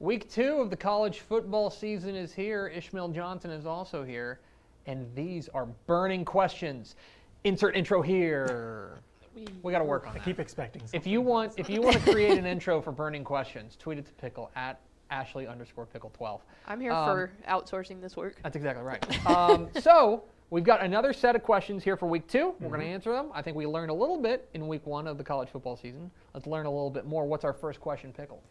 Week 2 of the college football season is here. Ishmael Johnson is also here. And these are burning questions. Insert intro here. We got to work on that. I keep expecting something. If you want to create an intro for burning questions, tweet it to Pickle at Ashley_Pickle12. I'm here for outsourcing this work. That's exactly right. So we've got another set of questions here for week 2. We're going to answer them. I think we learned a little bit in week 1 of the college football season. Let's learn a little bit more. What's our first question, Pickle?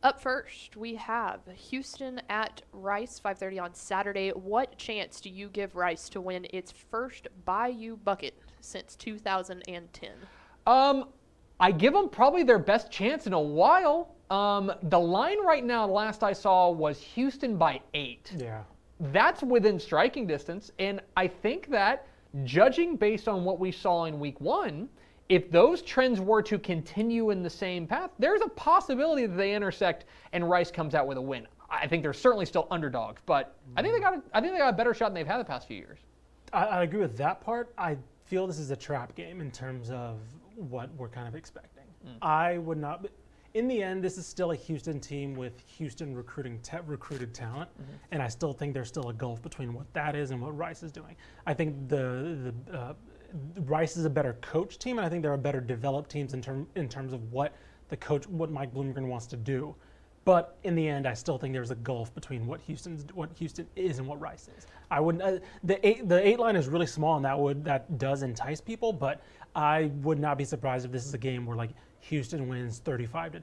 Up first, we have Houston at Rice, 5:30 on Saturday. What chance do you give Rice to win its first Bayou bucket since 2010? I give them probably their best chance in a while. The line right now, last I saw, was Houston by 8. Yeah. That's within striking distance, and I think that, judging based on what we saw in week 1, if those trends were to continue in the same path, there's a possibility that they intersect and Rice comes out with a win. I think they're certainly still underdogs, but I think they got a better shot than they've had the past few years. I agree with that part. I feel this is a trap game in terms of what we're kind of expecting. I would not. In the end, this is still a Houston team with Houston recruited talent, and I still think there's still a gulf between what that is and what Rice is doing. I think the Rice is a better coach team, and I think they're a better developed teams in terms of what Mike Bloomgren wants to do. But in the end, I still think there's a gulf between what Houston is and what Rice is. I wouldn't. The eight line is really small, and that does entice people. But I would not be surprised if this is a game where Houston wins 35-10.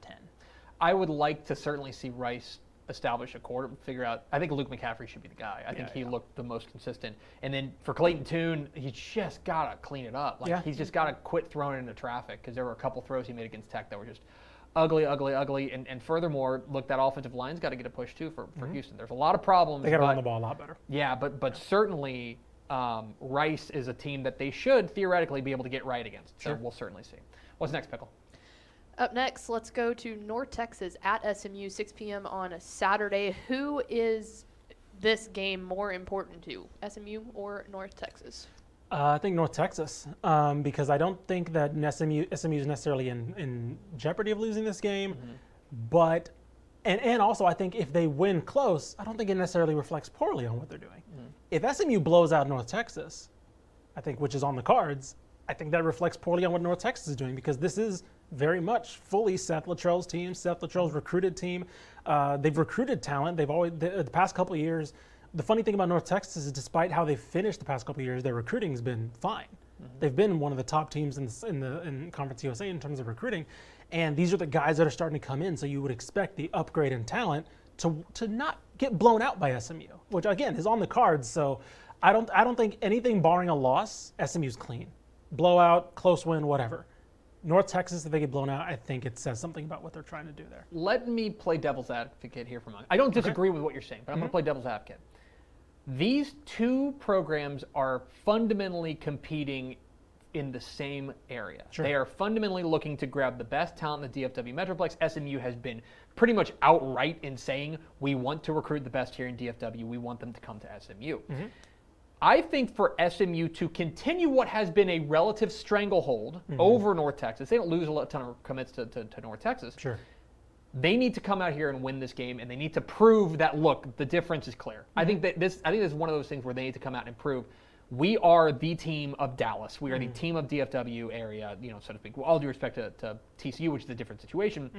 I would like to certainly see Rice establish a quarter, figure out. I think Luke McCaffrey should be the guy. I think he looked the most consistent. And then for Clayton Tune, he's just got to clean it up. He's just got to quit throwing it into traffic, because there were a couple throws he made against Tech that were just ugly. And furthermore, look, that offensive line's got to get a push too for Houston. There's a lot of problems. They got to run the ball a lot better. Yeah, but certainly Rice is a team that they should theoretically be able to get right against. So we'll certainly see. What's next, Pickle? Up next, let's go to North Texas at SMU, 6 p.m. on a Saturday. Who is this game more important to, SMU or North Texas? I think North Texas, because I don't think that SMU is necessarily in jeopardy of losing this game. But and also I think if they win close, I don't think it necessarily reflects poorly on what they're doing. If SMU blows out North Texas, I think, which is on the cards, I think that reflects poorly on what North Texas is doing, because this is very much fully Seth Luttrell's team, Seth Luttrell's recruited team. They've recruited talent. They've always the past couple of years. The funny thing about North Texas is, despite how they've finished the past couple of years, their recruiting has been fine. They've been one of the top teams in Conference USA in terms of recruiting, and these are the guys that are starting to come in. So you would expect the upgrade in talent to not get blown out by SMU, which again is on the cards. So I don't think anything barring a loss, SMU's clean. Blowout, close win, whatever. North Texas, if they get blown out, I think it says something about what they're trying to do there. Let me play devil's advocate here for a moment. I don't disagree with what you're saying, but I'm going to play devil's advocate. These two programs are fundamentally competing in the same area. They are fundamentally looking to grab the best talent in the DFW Metroplex. SMU has been pretty much outright in saying, we want to recruit the best here in DFW. We want them to come to SMU. I think for SMU to continue what has been a relative stranglehold over North Texas, they don't lose a ton of commits to North Texas. They need to come out here and win this game, and they need to prove that, look, the difference is clear. I think this is one of those things where they need to come out and prove, we are the team of Dallas. We are the team of DFW area, so to speak. With all due respect to TCU, which is a different situation.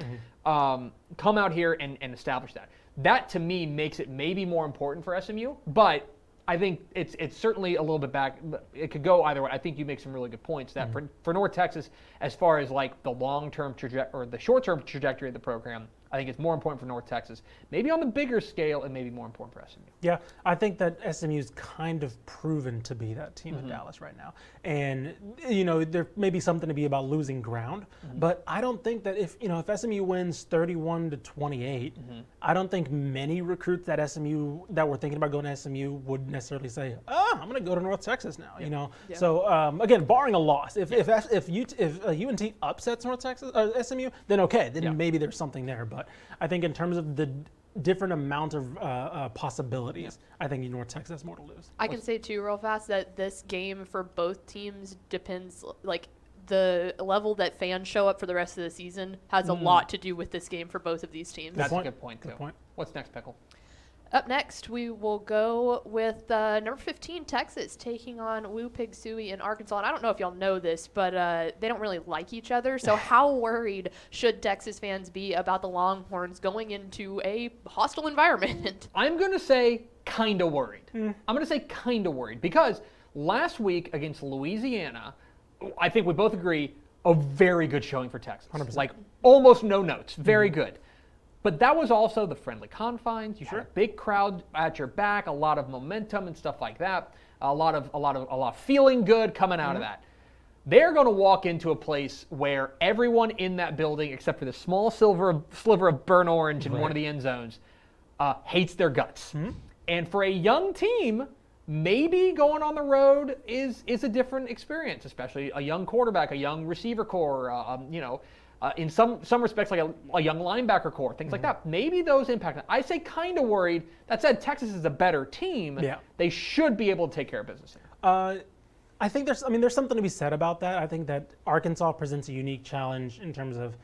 Come out here and establish that. That, to me, makes it maybe more important for SMU, but I think it's certainly a little bit back. It could go either way. I think you make some really good points that for North Texas, as far as the long-term or the short-term trajectory of the program, I think it's more important for North Texas, maybe on the bigger scale, and maybe more important for SMU. Yeah, I think that SMU's kind of proven to be that team in Dallas right now. And, there may be something to be about losing ground, but I don't think that if SMU wins 31-28, I don't think many recruits that were thinking about going to SMU would necessarily say, I'm going to go to North Texas now, So, again, barring a loss, if UNT upsets North Texas, SMU, then okay, then maybe there's something there. But I think in terms of the different amount of possibilities, I think North Texas has more to lose. I can say too real fast that this game for both teams depends, the level that fans show up for the rest of the season has a lot to do with this game for both of these teams. That's a good point, too. Good point. What's next, Pickle? Up next, we will go with number 15, Texas, taking on Pig Suey in Arkansas. And I don't know if y'all know this, but they don't really like each other. So how worried should Texas fans be about the Longhorns going into a hostile environment? I'm going to say kind of worried. I'm going to say kind of worried because last week against Louisiana, I think we both agree, a very good showing for Texas. 100%. Like almost no notes. Very good. But that was also the friendly confines. You had a big crowd at your back, a lot of momentum and stuff like that. A lot of feeling good coming out of that. They're going to walk into a place where everyone in that building, except for the small sliver of burnt orange in one of the end zones, hates their guts. And for a young team, maybe going on the road is a different experience, especially a young quarterback, a young receiver core, in some respects, like a young linebacker core, things like that. Maybe those impact it. I say kind of worried. That said, Texas is a better team. Yeah. They should be able to take care of business here. I think there's something to be said about that. I think that Arkansas presents a unique challenge in terms of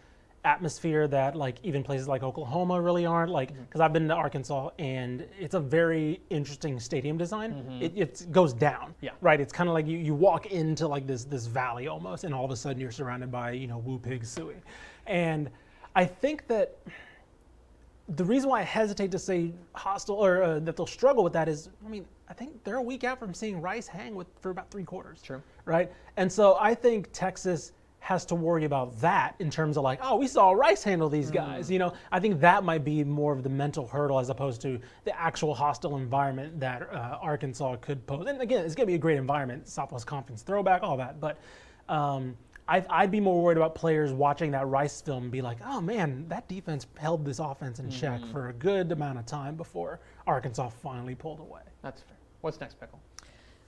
atmosphere that like even places like Oklahoma really aren't. Like, because I've been to Arkansas and it's a very interesting stadium design. It goes down. Yeah. Right. It's kind of like you walk into like this valley almost, and all of a sudden you're surrounded by Pig Suey, and I think that the reason why I hesitate to say hostile or that they'll struggle with that is, I think they're a week out from seeing Rice hang for about 3 quarters. True. Right. And so I think Texas has to worry about that in terms of like, oh, we saw Rice handle these guys. I think that might be more of the mental hurdle as opposed to the actual hostile environment that Arkansas could pose. And again, it's going to be a great environment, Southwest Conference throwback, all that. But I'd be more worried about players watching that Rice film and be like, oh man, that defense held this offense in check for a good amount of time before Arkansas finally pulled away. That's fair. What's next, Pickle?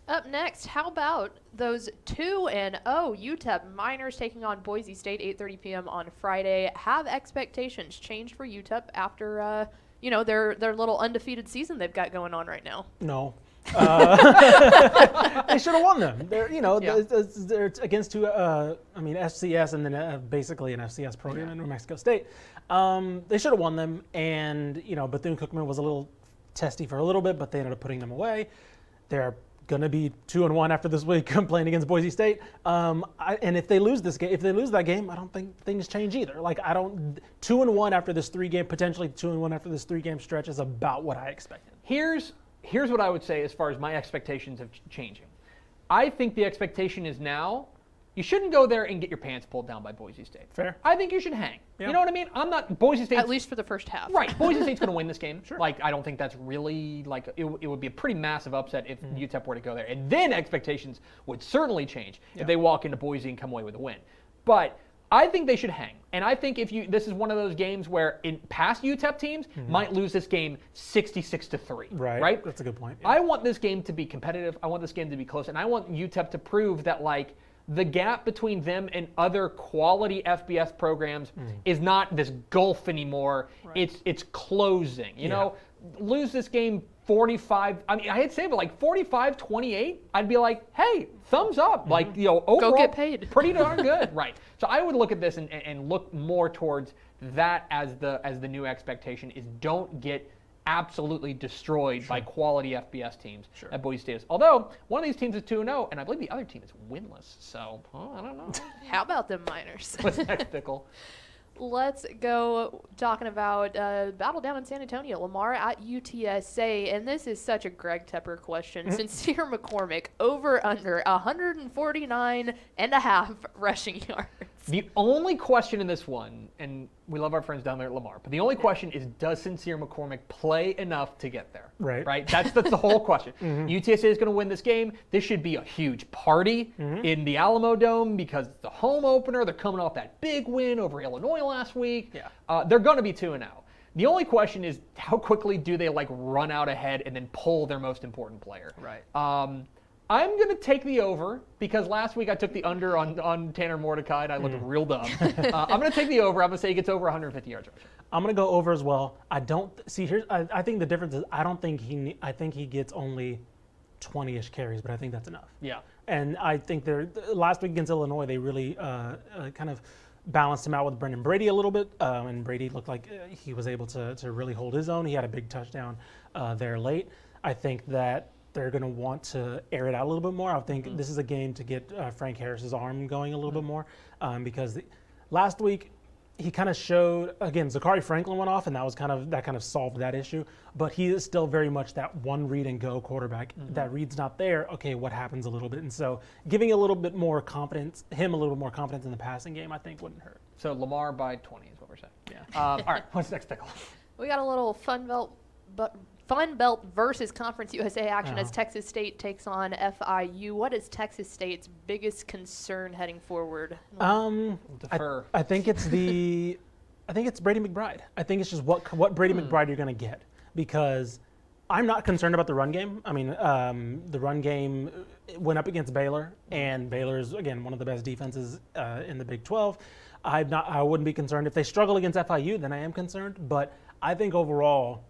Up next, how about those 2-0 UTEP Miners taking on Boise State, 8:30 p.m. on Friday? Have expectations changed for UTEP after their little undefeated season they've got going on right now? No. They should have won them. They're they're against two. FCS and then basically an FCS program in New Mexico State. They should have won them, and Bethune-Cookman was a little testy for a little bit, but they ended up putting them away. They're going to be 2-1 after this week playing against Boise State. And if they lose this game, if they lose that game, I don't think things change either. Like 2-1 after this 3-game, potentially 2-1 after this 3-game stretch is about what I expected. Here's what I would say as far as my expectations of changing. I think the expectation is now you shouldn't go there and get your pants pulled down by Boise State. Fair. I think you should hang. Yeah. You know what I mean? I'm not Boise State. At least for the first half. Right. Boise State's going to win this game. Sure. Like, I don't think that's really, it would be a pretty massive upset if UTEP were to go there. And then expectations would certainly change if they walk into Boise and come away with a win. But I think they should hang. And I think this is one of those games where past UTEP teams might lose this game 66-3. Right? That's a good point. I want this game to be competitive. I want this game to be close. And I want UTEP to prove that, the gap between them and other quality FBS programs is not this gulf anymore. Right. It's closing. You know, lose this game 45. I hate to say it, but 45-28. I'd be like, hey, thumbs up. Overall, go get paid. Pretty darn good. Right. So I would look at this and look more towards that as the new expectation is don't get absolutely destroyed by quality FBS teams at Boise State. Although one of these teams is 2-0, and I believe the other team is winless. So I don't know. How about them Miners? What's next, Pickle? Let's go talking about battle down in San Antonio. Lamar at UTSA, and this is such a Greg Tepper question. Sincere McCormick over under 149.5 rushing yards. The only question in this one, and we love our friends down there at Lamar, but the only question is, does Sincere McCormick play enough to get there? Right. That's the whole question. UTSA is going to win this game. This should be a huge party in the Alamo Dome because it's the home opener. They're coming off that big win over Illinois last week. Yeah. Yeah. They're going to be 2-0. The only question is, how quickly do they run out ahead and then pull their most important player? Right. I'm going to take the over because last week I took the under on Tanner Mordecai and I looked real dumb. I'm going to take the over. I'm going to say he gets over 150 yards rushing. I'm going to go over as well. I think the difference is I think he gets only 20-ish carries, but I think that's enough. Yeah. And I think last week against Illinois, they really kind of balanced him out with Brendan Brady a little bit, and Brady looked like he was able to really hold his own. He had a big touchdown there late. I think that they're going to want to air it out a little bit more. I think this is a game to get Frank Harris's arm going a little bit more, because last week he kind of showed, again, Zachary Franklin went off, and that kind of solved that issue. But he is still very much that one read and go quarterback. That read's not there. Okay, what happens a little bit? And so giving a little bit more confidence, him a little bit more confidence in the passing game, I think wouldn't hurt. So Lamar by 20 is what we're saying. Yeah. All right. What's next, Pickle? We got a little Fun Belt versus Conference USA action as Texas State takes on FIU. What is Texas State's biggest concern heading forward? Defer. I think it's Brady McBride. I think it's just what Brady McBride you're going to get, because I'm not concerned about the run game. I mean, the run game went up against Baylor, and Baylor is, again, one of the best defenses in the Big 12. I wouldn't be concerned. If they struggle against FIU, then I am concerned. But I think overall,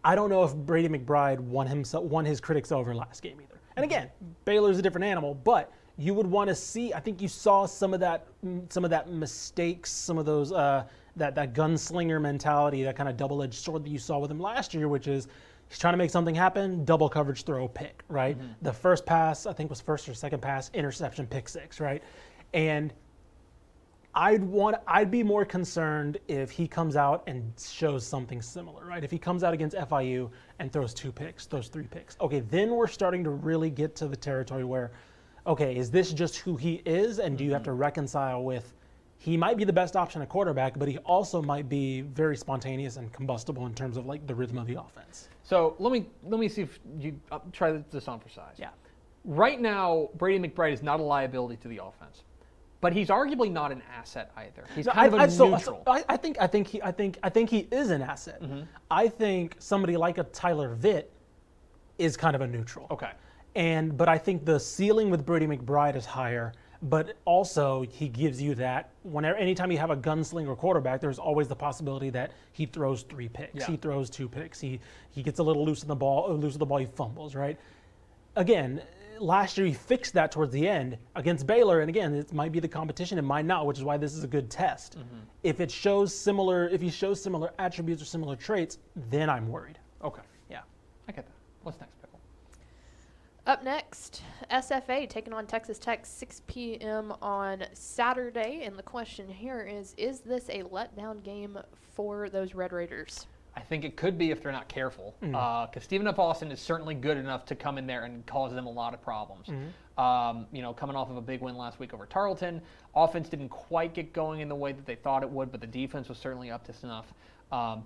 I don't know if Brady McBride won his critics over last game either. And again, Baylor's a different animal, but you would want to see. I think you saw some of that mistakes, some of those that gunslinger mentality, that kind of double-edged sword that you saw with him last year, which is he's trying to make something happen, double coverage throw, pick, right? The first pass, I think was first or second pass, interception, pick six, right? And I'd be more concerned if he comes out and shows something similar, right? If he comes out against FIU and throws 2 picks, throws 3 picks. Okay, then we're starting to really get to the territory where, okay, is this just who he is? And do you have to reconcile with, he might be the best option at quarterback, but he also might be very spontaneous and combustible in terms of like the rhythm of the offense. So let me see if you try this on for size. Yeah. Right now, Brady McBride is not a liability to the offense, but he's arguably not an asset either. He's kind of a neutral. I think he is an asset. I think somebody like a Tyler Vitt is kind of a neutral. Okay. But I think the ceiling with Brady McBride is higher. But also he gives you that anytime you have a gunslinger quarterback, there's always the possibility that he throws 3 picks. Yeah. He throws 2 picks. He gets a little loose of the ball, he fumbles, right? Again, last year he fixed that towards the end against Baylor, and again, it might be the competition, it might not, which is why this is a good test. If he shows similar attributes or similar traits, then I'm worried. Okay. Yeah. I get that. What's next, Pickle? Up next, SFA taking on Texas Tech, 6 p.m. on Saturday. And the question here is this a letdown game for those Red Raiders? I think it could be if they're not careful, because Stephen F. Austin is certainly good enough to come in there and cause them a lot of problems. Coming off of a big win last week over Tarleton, offense didn't quite get going in the way that they thought it would, but the defense was certainly up to snuff.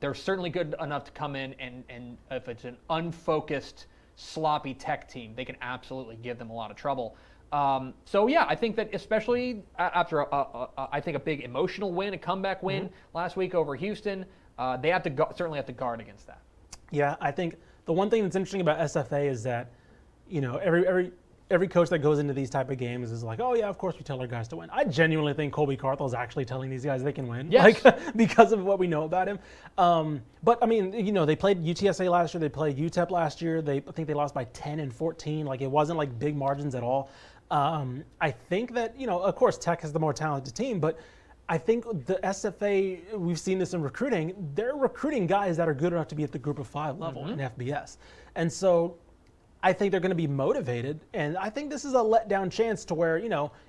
They're certainly good enough to come in, and if it's an unfocused, sloppy Tech team, they can absolutely give them a lot of trouble. I think that especially after I think a big emotional win, a comeback win last week over Houston, they have to certainly have to guard against that. Yeah, I think the one thing that's interesting about SFA is that, every coach that goes into these type of games is like, oh yeah, of course we tell our guys to win. I genuinely think Colby Carthel is actually telling these guys they can win, because of what we know about him. But I mean, they played UTSA last year, they played UTEP last year. I think they lost by 10 and 14. Like, it wasn't like big margins at all. I think that of course Tech has the more talented team, but I think the SFA, we've seen this in recruiting, they're recruiting guys that are good enough to be at the group of 5 level in FBS. And so I think they're going to be motivated. And I think this is a letdown chance to where,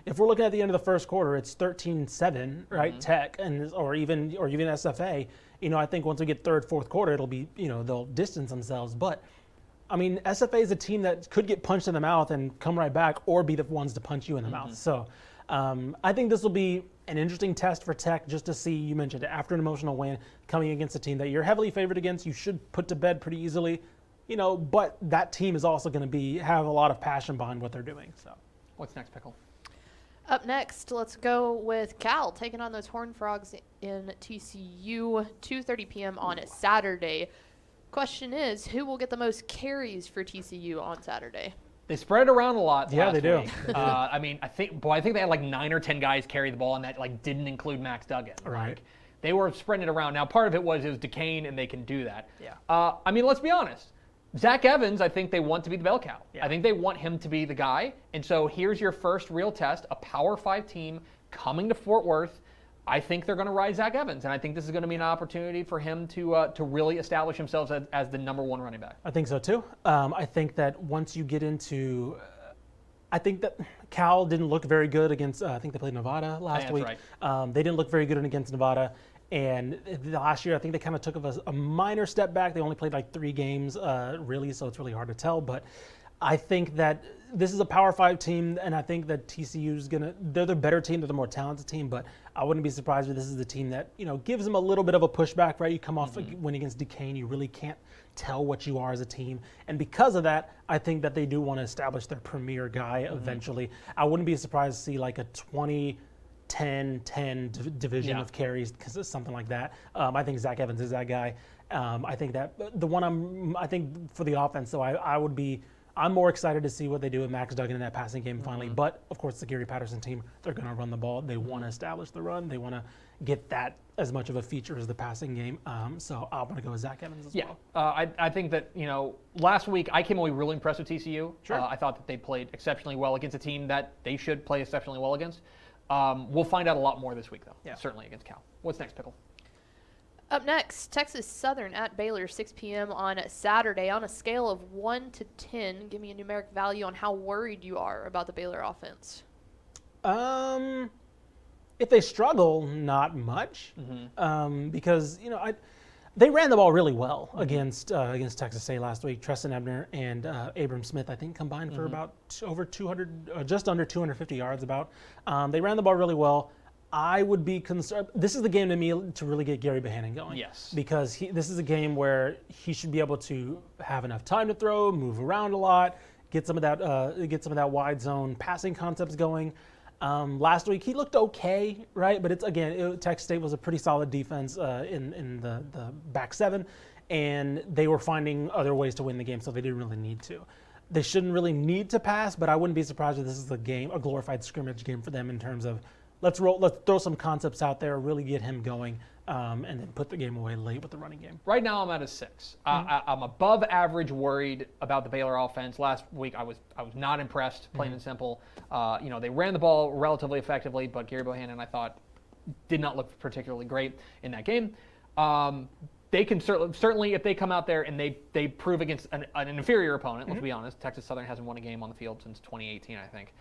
if we're looking at the end of the first quarter, it's 13-7, right? Tech, or even SFA. I think once we get third, fourth quarter, it'll be, they'll distance themselves. But I mean, SFA is a team that could get punched in the mouth and come right back, or be the ones to punch you in the mouth. So I think this will be an interesting test for Tech, just to see, you mentioned it, after an emotional win, coming against a team that you're heavily favored against, you should put to bed pretty easily, but that team is also going to have a lot of passion behind what they're doing. So, what's next, Pickle? Up next, let's go with Cal taking on those Horned Frogs in TCU, 2:30 p.m. on Saturday. Question is, who will get the most carries for TCU on Saturday? They spread it around a lot. Yeah, they do. I mean, I think they had like 9 or 10 guys carry the ball, and that didn't include Max Duggan. Right. Like, they were spreading it around. Now, part of it was Duquesne, and they can do that. Yeah. I mean, let's be honest. Zach Evans, I think they want to be the bell cow. Yeah. I think they want him to be the guy. And so here's your first real test, a Power 5 team coming to Fort Worth. I think they're going to ride Zach Evans, and I think this is going to be an opportunity for him to really establish himself as the number one running back. I think so too. I think that once you get into, I think that Cal didn't look very good against. I think they played Nevada last week. Right. They didn't look very good against Nevada, and last year I think they kind of took a minor step back. They only played like 3 games, really, so it's really hard to tell. But I think that this is a Power 5 team, and I think that TCU's they're the better team, they're the more talented team, but I wouldn't be surprised if this is the team that, gives them a little bit of a pushback, right? You come off win against Duquesne, you really can't tell what you are as a team. And because of that, I think that they do want to establish their premier guy eventually. I wouldn't be surprised to see like a 20-10-10 division of carries, because it's something like that. I think Zach Evans is that guy. I think that I think for the offense, so I'm more excited to see what they do with Max Duggan in that passing game finally. But, of course, the Gary Patterson team, they're going to run the ball. They want to establish the run. They want to get that as much of a feature as the passing game. So I'm going to go with Zach Evans as well. I think that, last week I came away really impressed with TCU. Sure. I thought that they played exceptionally well against a team that they should play exceptionally well against. We'll find out a lot more this week, though, certainly against Cal. What's next, Pickle? Up next, Texas Southern at Baylor, 6 p.m. on Saturday. On a scale of 1 to 10, give me a numeric value on how worried you are about the Baylor offense. If they struggle, not much, because they ran the ball really well against Texas A last week. Treston Ebner and Abram Smith, I think, combined for about over 200, just under 250 yards. They ran the ball really well. I would be concerned. This is the game to me to really get Gary Bohannon going. Yes. Because this is a game where he should be able to have enough time to throw, move around a lot, get some of that wide zone passing concepts going. Last week he looked okay, right? But Texas State was a pretty solid defense in the back 7, and they were finding other ways to win the game, so they didn't really need to. They shouldn't really need to pass, but I wouldn't be surprised if this is a glorified scrimmage game for them in terms of let's throw some concepts out there, really get him going, and then put the game away late with the running game. Right now I'm at a 6. I'm above average worried about the Baylor offense. Last week I was not impressed, plain and simple. They ran the ball relatively effectively, but Gary Bohannon, I thought, did not look particularly great in that game. They can certainly, if they come out there and they prove against an inferior opponent, let's be honest, Texas Southern hasn't won a game on the field since 2018, I think.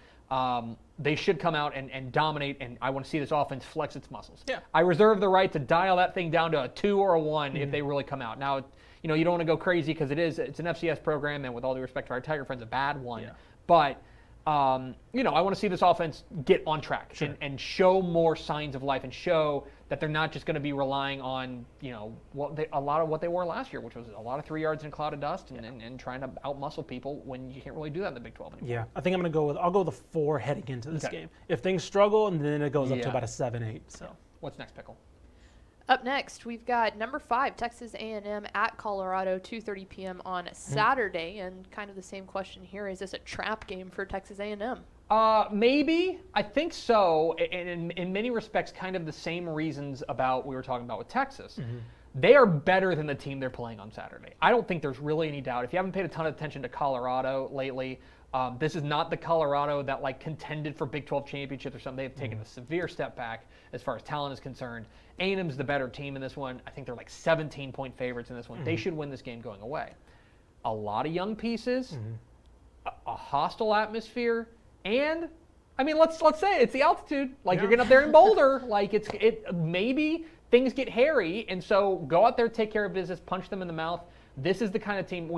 They should come out and dominate, and I want to see this offense flex its muscles. Yeah. I reserve the right to dial that thing down to a 2 or a 1 if they really come out. Now, you don't want to go crazy because it's an FCS program, and with all due respect to our Tiger friends, a bad one. Yeah. But I want to see this offense get on track and show more signs of life and show that they're not just going to be relying on, a lot of what they were last year, which was a lot of 3 yards in a cloud of dust and trying to outmuscle people when you can't really do that in the Big 12 anymore. Yeah, I think I'll go with a 4 heading into this game. If things struggle, and then it goes up to about a 7-8. So what's next, Pickle? Up next, we've got number 5, Texas A&M at Colorado, 2:30 p.m. on Saturday, and kind of the same question here: is this a trap game for Texas A&M? Maybe. I think so. And in many respects, kind of the same reasons we were talking about with Texas. They are better than the team they're playing on Saturday. I don't think there's really any doubt. If you haven't paid a ton of attention to Colorado lately, this is not the Colorado that contended for Big 12 championships or something. They've taken a severe step back as far as talent is concerned. A&M's the better team in this one. I think they're 17-point favorites in this one. They should win this game going away. A lot of young pieces, a hostile atmosphere, and let's say it's the altitude. You're getting up there in Boulder. Maybe things get hairy, and so go out there, take care of business, punch them in the mouth. This is the kind of team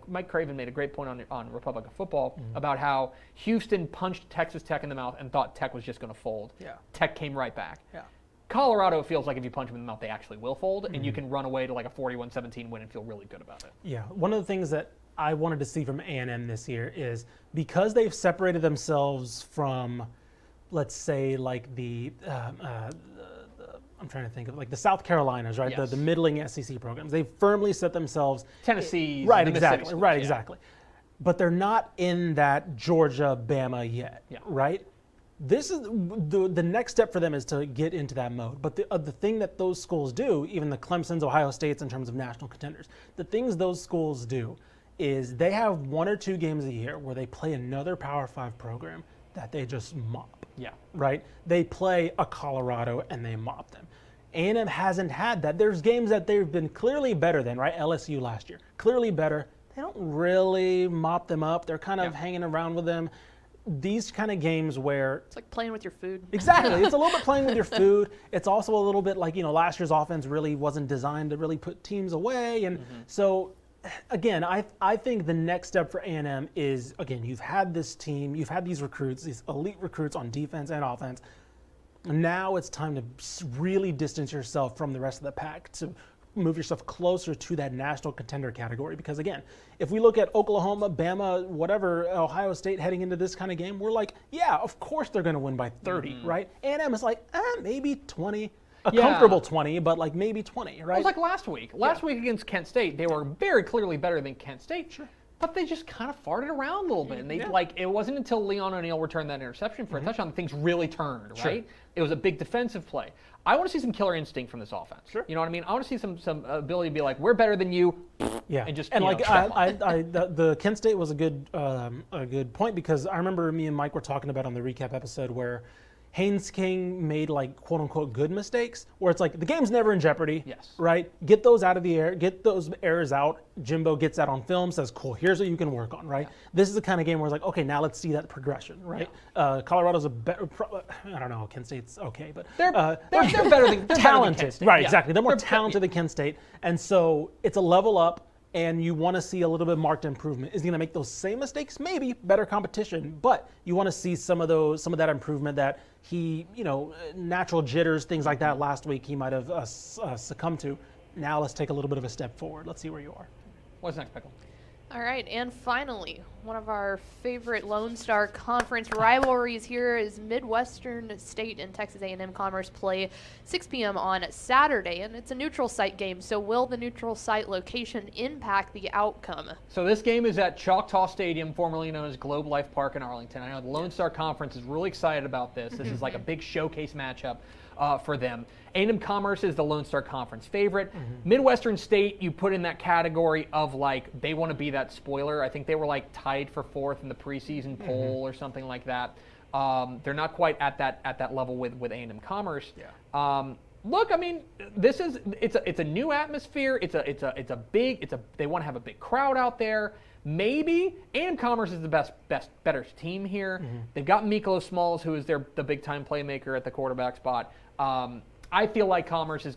Mike Craven made a great point on Republic of Football about how Houston punched Texas Tech in the mouth and thought Tech was just going to fold. Yeah. Tech came right back. Yeah. Colorado feels like if you punch them in the mouth, they actually will fold, and you can run away to a 41-17 win and feel really good about it. Yeah. One of the things that I wanted to see from A&M this year is because they've separated themselves from, let's say, I'm trying to think of the South Carolinas, right? Yes. The middling SEC programs. They've firmly set themselves. Tennessee. Right, exactly. Right, exactly. But they're not in that Georgia, Bama yet, right? This is the next step for them is to get into that mode. But the thing that those schools do, even the Clemson's, Ohio States in terms of national contenders, the things those schools do is they have 1 or 2 games a year where they play another Power 5 program that they just mop. Yeah. Right? They play a Colorado and they mop them. A&M hasn't had that. There's games that they've been clearly better than, right? LSU last year, clearly better. They don't really mop them up. They're kind of hanging around with them. These kind of games where It's like playing with your food. exactly, it's a little bit playing with your food. It's also a little bit like, last year's offense really wasn't designed to really put teams away. And so, again, I think the next step for A&M is, again, you've had this team, you've had these recruits, these elite recruits on defense and offense. Now it's time to really distance yourself from the rest of the pack to move yourself closer to that national contender category. Because again, if we look at Oklahoma, Bama, whatever, Ohio State heading into this kind of game, we're like, yeah, of course they're going to win by 30, right? A&M is like, maybe 20, comfortable 20, but like maybe 20, right? It was like last week. Last week against Kent State, they were very clearly better than Kent State. Sure. But they just kind of farted around a little bit. And they it wasn't until Leon O'Neal returned that interception for a touchdown that things really turned, right? It was a big defensive play. I want to see some killer instinct from this offense. Sure. You know what I mean? I want to see some ability to be like, we're better than you. Yeah. And just the Kent State was a good point, because I remember me and Mike were talking about on the recap episode where Haynes King made like quote unquote good mistakes where it's like the game's never in jeopardy. Yes. Right? Get those out of the air, get those errors out. Jimbo gets that on film, says, cool, here's what you can work on, right? Yeah. This is the kind of game where it's like, okay, now let's see that progression, right? Yeah. Colorado's a better, I don't know, Kent State's okay, but they're better than talented. State. Right, exactly. They're more talented than Kent State. And so it's a level up. And you want to see a little bit of marked improvement. Is he going to make those same mistakes? Maybe. Better competition. But you want to see some of that improvement that he, natural jitters, things like that last week he might have succumbed to. Now let's take a little bit of a step forward. Let's see where you are. What's next, Pickle? All right, and finally, one of our favorite Lone Star Conference rivalries here is Midwestern State and Texas A&M Commerce play 6 p.m. on Saturday, and it's a neutral site game, so will the neutral site location impact the outcome? So this game is at Choctaw Stadium, formerly known as Globe Life Park in Arlington. I know the Lone Star Conference is really excited about this. This is like a big showcase matchup for them. A&M Commerce is the Lone Star Conference favorite. Midwestern State, you put in that category of like they want to be that spoiler. I think they were like tied for 4th in the preseason poll or something like that. They're not quite at that level with A&M Commerce. Yeah. Look, I mean, it's a new atmosphere. They want to have a big crowd out there. Maybe A&M Commerce is the better team here. They've got Miklos Smalls, who is the big time playmaker at the quarterback spot. I feel like Commerce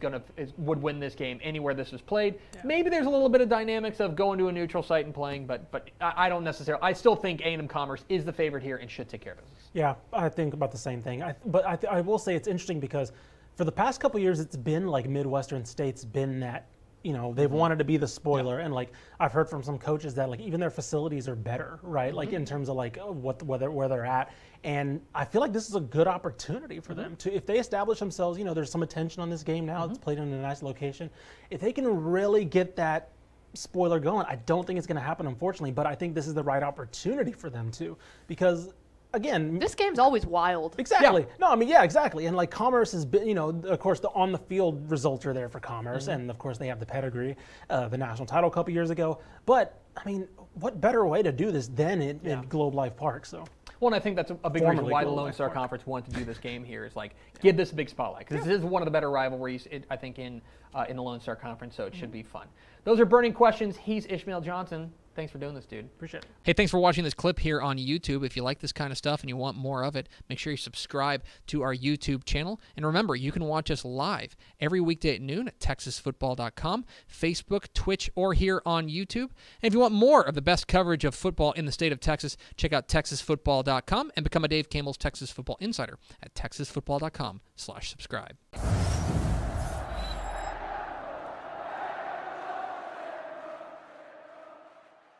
would win this game anywhere this is played. Yeah. Maybe there's a little bit of dynamics of going to a neutral site and playing, but I don't necessarily. I still think A&M Commerce is the favorite here and should take care of business. Yeah, I think about the same thing. But I will say it's interesting because for the past couple of years, it's been like Midwestern State's been that. They've wanted to be the spoiler, and like I've heard from some coaches that like even their facilities are better, right? Like in terms of like where they're at, and I feel like this is a good opportunity for them to, if they establish themselves. There's some attention on this game now. It's played in a nice location. If they can really get that spoiler going, I don't think it's going to happen, unfortunately. But I think this is the right opportunity for them too, because. Again, this game's always wild. Exactly. Yeah. No, I mean, yeah, exactly. And like Commerce has been, of course, the on the field results are there for Commerce, and of course they have the pedigree, the national title a couple years ago. But I mean, what better way to do this than in Globe Life Park? So. Well, and I think that's a big reason why the Lone Star Conference wanted to do this game here is like give this a big spotlight because this is one of the better rivalries I think in the Lone Star Conference, so it should be fun. Those are burning questions. He's Ishmael Johnson. Thanks for doing this, dude. Appreciate it. Hey, thanks for watching this clip here on YouTube. If you like this kind of stuff and you want more of it, make sure you subscribe to our YouTube channel. And remember, you can watch us live every weekday at noon at TexasFootball.com, Facebook, Twitch, or here on YouTube. And if you want more of the best coverage of football in the state of Texas, check out TexasFootball.com and become a Dave Campbell's Texas Football Insider at TexasFootball.com/subscribe.